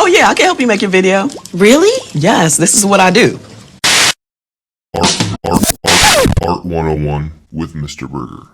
Oh yeah, I can help you make your video. Really? Yes, this is what I do. Art 101 with Mr. Burgher.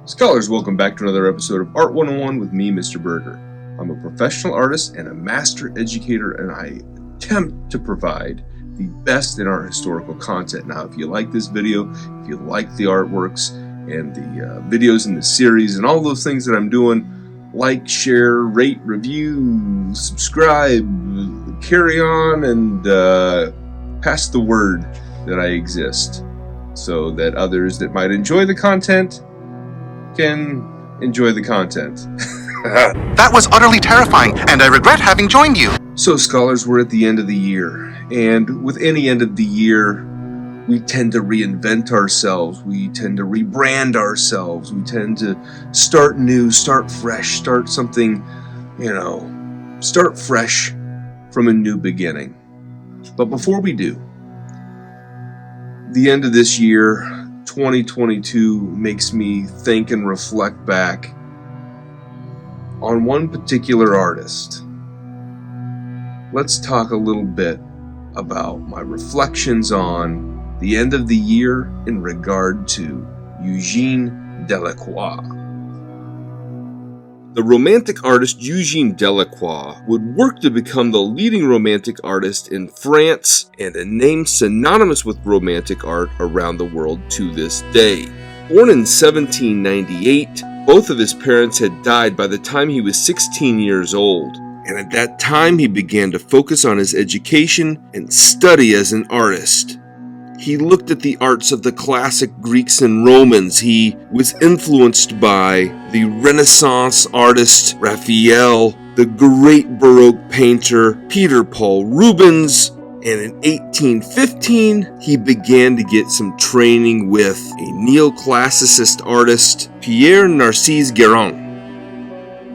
Scholars, welcome back to another episode of Art 101 with me, Mr. Burgher. I'm a professional artist and a master educator, and I attempt to provide the best in art historical content. Now, if you like this video, if you like the artworks and the videos in the series and all those things that I'm doing, like, share, rate, review, subscribe, carry on, and pass the word that I exist so that others that might enjoy the content can enjoy the content. That was utterly terrifying, and I regret having joined you. So, scholars, we're at the end of the year, and with any end of the year, we tend to reinvent ourselves, we tend to rebrand ourselves, we tend to start new, start fresh, start something, start fresh from a new beginning. But before we do, the end of this year, 2022, makes me think and reflect back on one particular artist. Let's talk a little bit about my reflections on the end of the year in regard to Eugène Delacroix. The Romantic artist Eugène Delacroix would work to become the leading Romantic artist in France and a name synonymous with Romantic art around the world to this day. Born in 1798, both of his parents had died by the time he was 16 years old, and at that time he began to focus on his education and study as an artist. He looked at the arts of the classic Greeks and Romans. He was influenced by the Renaissance artist Raphael, the great Baroque painter Peter Paul Rubens, and in 1815 he began to get some training with a neoclassicist artist, Pierre Narcisse Guérin.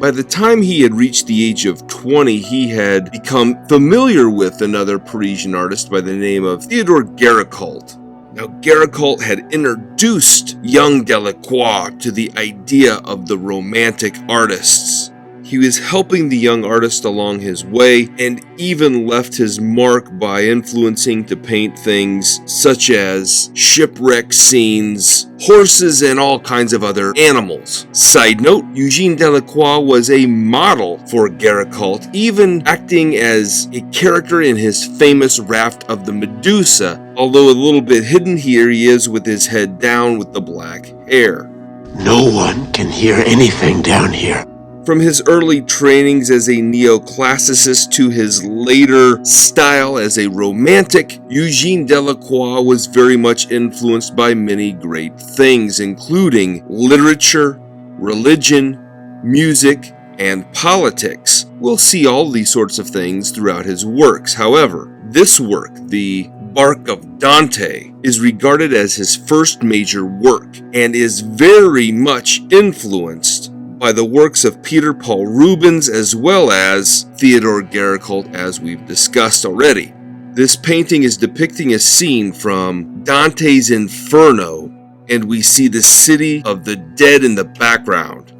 By the time he had reached the age of 20, he had become familiar with another Parisian artist by the name of Theodore Géricault. Now, Géricault had introduced young Delacroix to the idea of the Romantic artists. He was helping the young artist along his way and even left his mark by influencing to paint things such as shipwreck scenes, horses, and all kinds of other animals. Side note, Eugène Delacroix was a model for Géricault, even acting as a character in his famous Raft of the Medusa, although a little bit hidden here he is with his head down with the black hair. No one can hear anything down here. From his early trainings as a neoclassicist to his later style as a Romantic, Eugène Delacroix was very much influenced by many great things, including literature, religion, music, and politics. We'll see all these sorts of things throughout his works. However, this work, the Barque of Dante, is regarded as his first major work and is very much influenced by the works of Peter Paul Rubens as well as Theodore Géricault, as we've discussed already. This painting is depicting a scene from Dante's Inferno, and we see the city of the dead in the background.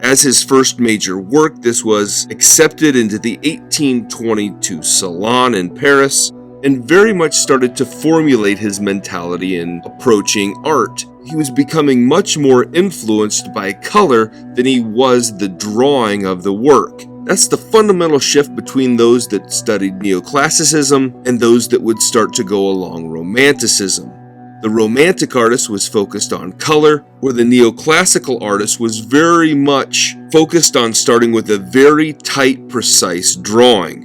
As his first major work, this was accepted into the 1822 Salon in Paris and very much started to formulate his mentality in approaching art. He was becoming much more influenced by color than he was the drawing of the work. That's the fundamental shift between those that studied neoclassicism and those that would start to go along Romanticism. The Romantic artist was focused on color, where the neoclassical artist was very much focused on starting with a very tight, precise drawing.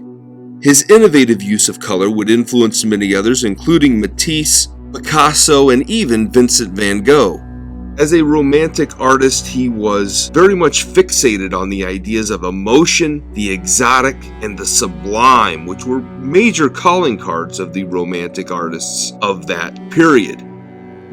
His innovative use of color would influence many others, including Matisse, Picasso, and even Vincent van Gogh. As a Romantic artist, he was very much fixated on the ideas of emotion, the exotic, and the sublime, which were major calling cards of the Romantic artists of that period.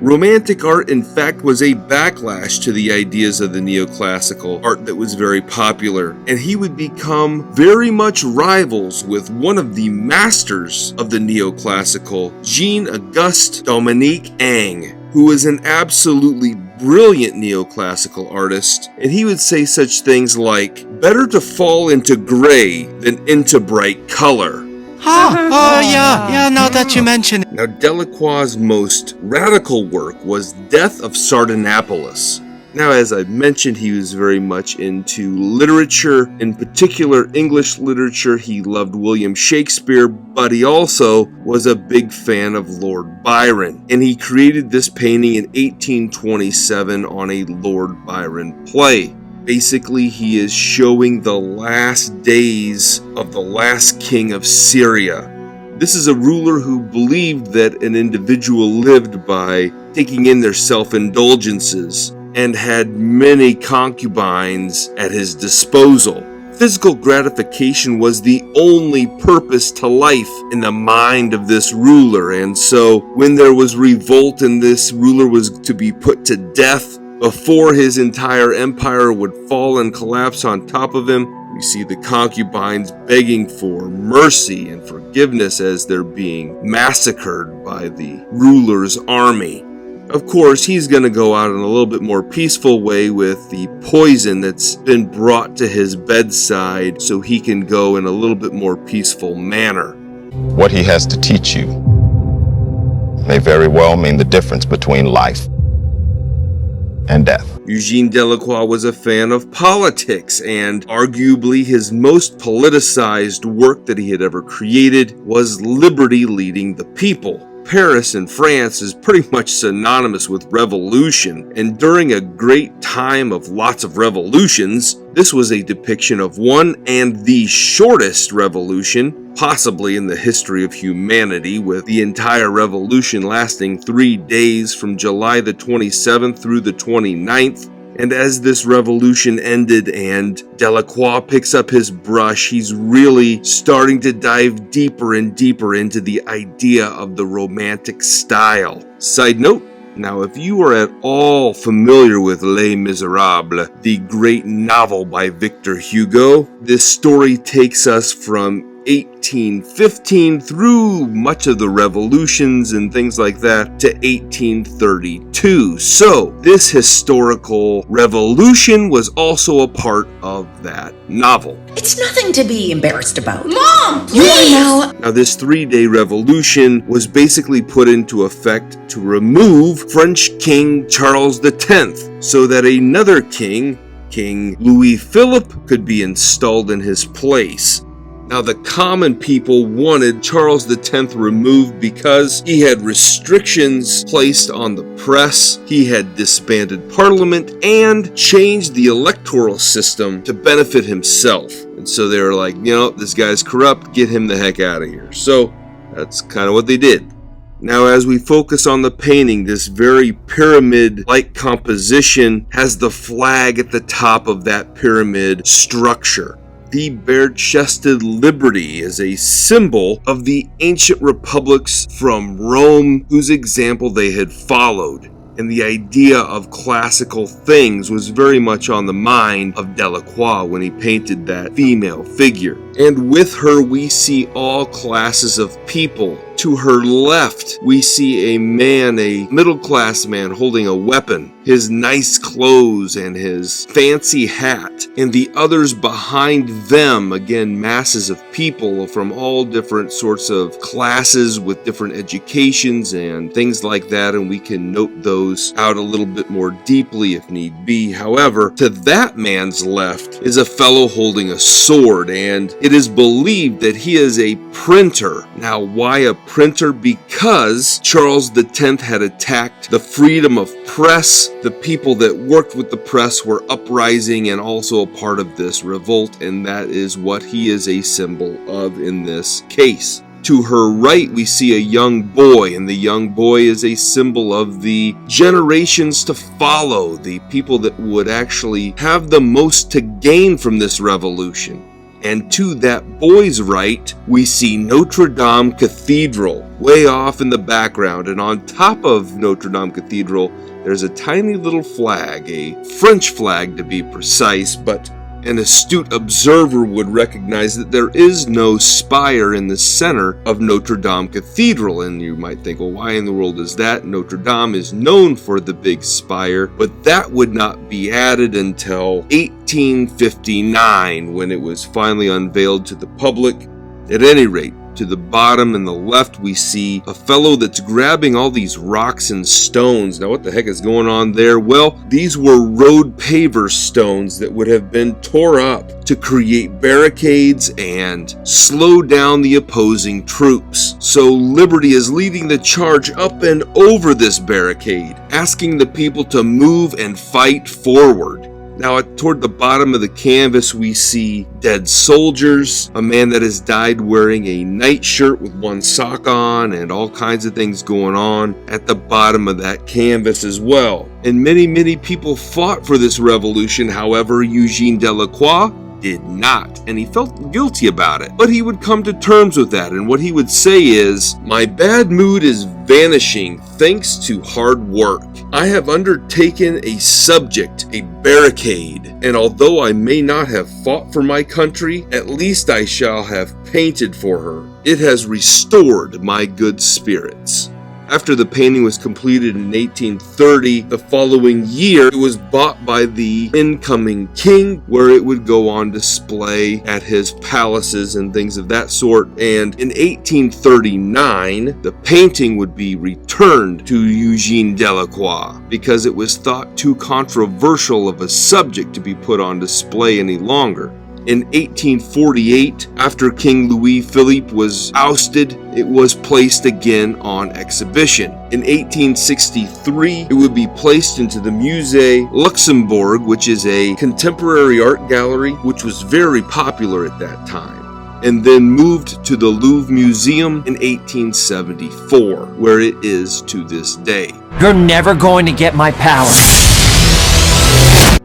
Romantic art, in fact, was a backlash to the ideas of the neoclassical art that was very popular, and he would become very much rivals with one of the masters of the neoclassical, Jean-Auguste Dominique Ingres, who was an absolutely brilliant neoclassical artist, and he would say such things like, "Better to fall into gray than into bright color." Yeah, now that you mention it. Now, Delacroix's most radical work was Death of Sardanapalus. Now, as I mentioned, he was very much into literature, in particular English literature. He loved William Shakespeare, but he also was a big fan of Lord Byron. And he created this painting in 1827 on a Lord Byron play. Basically, he is showing the last days of the last king of Syria. This is a ruler who believed that an individual lived by taking in their self-indulgences and had many concubines at his disposal. Physical gratification was the only purpose to life in the mind of this ruler, and so when there was revolt and this ruler was to be put to death, before his entire empire would fall and collapse on top of him, we see the concubines begging for mercy and forgiveness as they're being massacred by the ruler's army. Of course, he's going to go out in a little bit more peaceful way with the poison that's been brought to his bedside so he can go in a little bit more peaceful manner. What he has to teach you may very well mean the difference between life and death. Eugène Delacroix was a fan of politics, and arguably his most politicized work that he had ever created was Liberty Leading the People. Paris in France is pretty much synonymous with revolution, and during a great time of lots of revolutions, this was a depiction of one and the shortest revolution possibly in the history of humanity, with the entire revolution lasting 3 days from July the 27th through the 29th. And as this revolution ended and Delacroix picks up his brush, he's really starting to dive deeper and deeper into the idea of the Romantic style. Side note, now if you are at all familiar with Les Miserables, the great novel by Victor Hugo, this story takes us from 1815 through much of the revolutions and things like that to 1832. So this historical revolution was also a part of that novel. It's nothing to be embarrassed about. Mom, You please! are now... Now this 3-day revolution was basically put into effect to remove French King Charles X so that another king, King Louis Philippe, could be installed in his place. Now, the common people wanted Charles X removed because he had restrictions placed on the press, he had disbanded Parliament, and changed the electoral system to benefit himself. And so they were like, you know, this guy's corrupt, get him the heck out of here. So that's kind of what they did. Now, as we focus on the painting, this very pyramid-like composition has the flag at the top of that pyramid structure. The bare-chested liberty is a symbol of the ancient republics from Rome, whose example they had followed. And the idea of classical things was very much on the mind of Delacroix when he painted that female figure. And with her, we see all classes of people. To her left, we see a man, a middle-class man, holding a weapon, his nice clothes and his fancy hat. And the others behind them, again, masses of people from all different sorts of classes with different educations and things like that. And we can note those out a little bit more deeply if need be. However, to that man's left is a fellow holding a sword, and it is believed that he is a printer. Now, why a printer? Because Charles X had attacked the freedom of press. The people that worked with the press were uprising and also a part of this revolt, and that is what he is a symbol of in this case. To her right, we see a young boy, and the young boy is a symbol of the generations to follow, the people that would actually have the most to gain from this revolution. And to that boy's right, we see Notre Dame Cathedral way off in the background. And on top of Notre Dame Cathedral, there's a tiny little flag, a French flag to be precise, but an astute observer would recognize that there is no spire in the center of Notre Dame Cathedral. And you might think, well, why in the world is that? Notre Dame is known for the big spire, but that would not be added until 1859 when it was finally unveiled to the public. At any rate, to the bottom and the left, we see a fellow that's grabbing all these rocks and stones. Now, what the heck is going on there? Well, these were road paver stones that would have been tore up to create barricades and slow down the opposing troops. So Liberty is leading the charge up and over this barricade, asking the people to move and fight forward. Now, toward the bottom of the canvas, we see dead soldiers, a man that has died wearing a nightshirt with one sock on, and all kinds of things going on at the bottom of that canvas as well. And many people fought for this revolution. However, Eugène Delacroix did not, and he felt guilty about it. But he would come to terms with that, and what he would say is, "My bad mood is vanishing thanks to hard work. I have undertaken a subject, a barricade, and although I may not have fought for my country, at least I shall have painted for her. It has restored my good spirits." After the painting was completed in 1830, the following year, it was bought by the incoming king, where it would go on display at his palaces and things of that sort. And in 1839, the painting would be returned to Eugène Delacroix because it was thought too controversial of a subject to be put on display any longer. In 1848, after King Louis Philippe was ousted, it was placed again on exhibition. In 1863, it would be placed into the Musée Luxembourg, which is a contemporary art gallery, which was very popular at that time, and then moved to the Louvre Museum in 1874, where it is to this day. You're never going to get my power.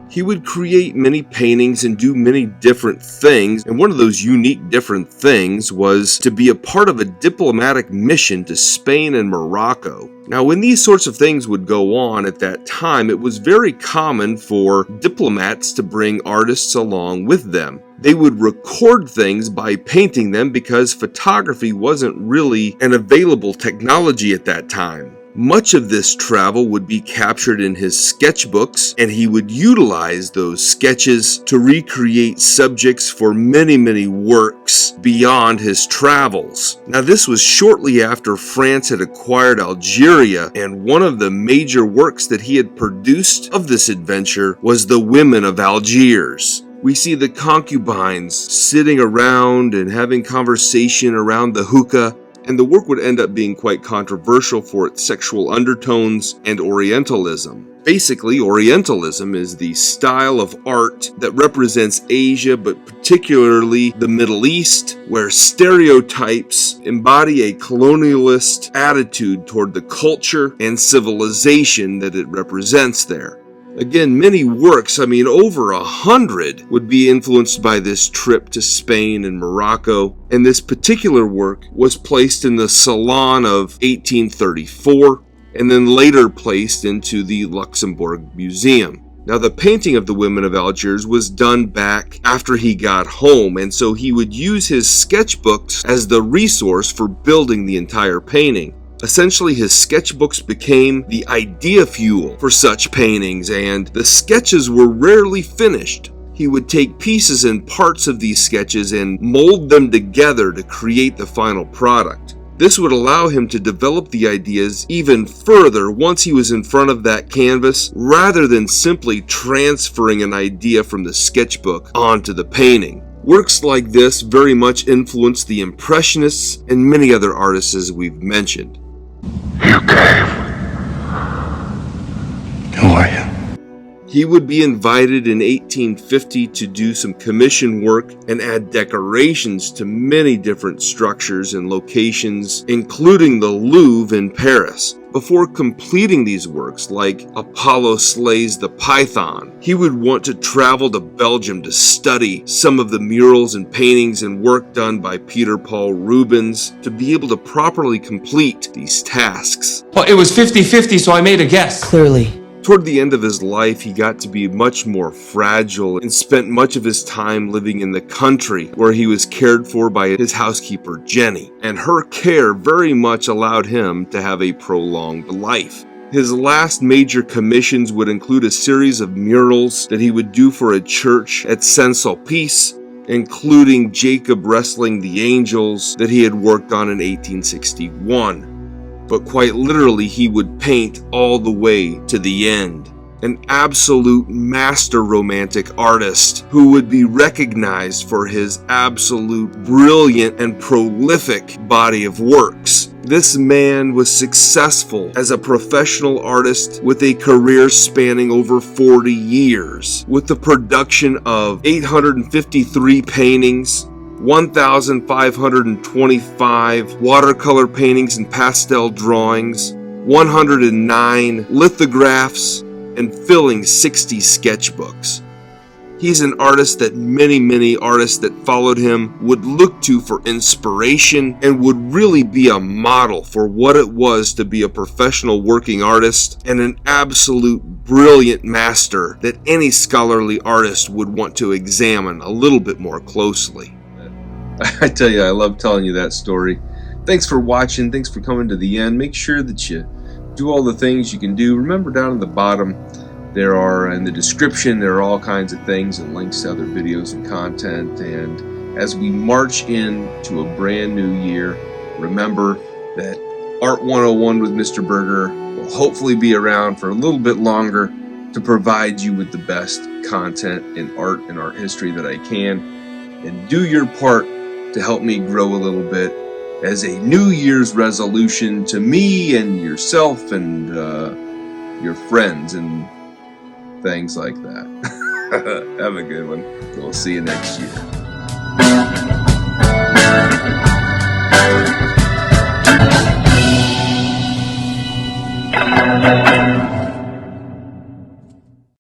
He would create many paintings and do many different things, and one of those unique different things was to be a part of a diplomatic mission to Spain and Morocco. Now, when these sorts of things would go on at that time, it was very common for diplomats to bring artists along with them. They would record things by painting them because photography wasn't really an available technology at that time. Much of this travel would be captured in his sketchbooks, and he would utilize those sketches to recreate subjects for many works beyond his travels. Now, this was shortly after France had acquired Algeria, and one of the major works that he had produced of this adventure was The Women of Algiers. We see the concubines sitting around and having conversation around the hookah, and the work would end up being quite controversial for its sexual undertones and Orientalism. Basically, Orientalism is the style of art that represents Asia, but particularly the Middle East, where stereotypes embody a colonialist attitude toward the culture and civilization that it represents there. Again, many works, over 100, would be influenced by this trip to Spain and Morocco, and this particular work was placed in the Salon of 1834, and then later placed into the Luxembourg Museum. Now, the painting of the Women of Algiers was done back after he got home, and so he would use his sketchbooks as the resource for building the entire painting. Essentially, his sketchbooks became the idea fuel for such paintings, and the sketches were rarely finished. He would take pieces and parts of these sketches and mold them together to create the final product. This would allow him to develop the ideas even further once he was in front of that canvas, rather than simply transferring an idea from the sketchbook onto the painting. Works like this very much influenced the Impressionists and many other artists, as we've mentioned. You came. Who are you? He would be invited in 1850 to do some commission work and add decorations to many different structures and locations, including the Louvre in Paris. Before completing these works, like Apollo slays the Python, he would want to travel to Belgium to study some of the murals and paintings and work done by Peter Paul Rubens to be able to properly complete these tasks. Well, it was 50-50, so I made a guess. Clearly. Toward the end of his life, he got to be much more fragile and spent much of his time living in the country, where he was cared for by his housekeeper, Jenny, and her care very much allowed him to have a prolonged life. His last major commissions would include a series of murals that he would do for a church at Saint-Sulpice, including Jacob wrestling the angels that he had worked on in 1861. But quite literally, he would paint all the way to the end. An absolute master romantic artist who would be recognized for his absolute brilliant and prolific body of works. This man was successful as a professional artist with a career spanning over 40 years, with the production of 853 paintings, 1,525 watercolor paintings and pastel drawings, 109 lithographs, and filling 60 sketchbooks. He's an artist that many artists that followed him would look to for inspiration and would really be a model for what it was to be a professional working artist and an absolute brilliant master that any scholarly artist would want to examine a little bit more closely. I tell you, I love telling you that story. Thanks for watching. Thanks for coming to the end. Make sure that you do all the things you can do. Remember, down at the bottom, there are, in the description, there are all kinds of things and links to other videos and content. And as we march into a brand new year, remember that Art 101 with Mr. Burgher will hopefully be around for a little bit longer to provide you with the best content in art and art history that I can. And do your part to help me grow a little bit as a New Year's resolution to me and yourself and your friends and things like that. Have a good one. We'll see you next year.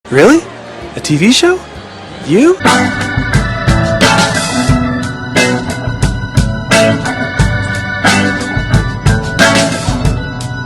Really? A TV show? You?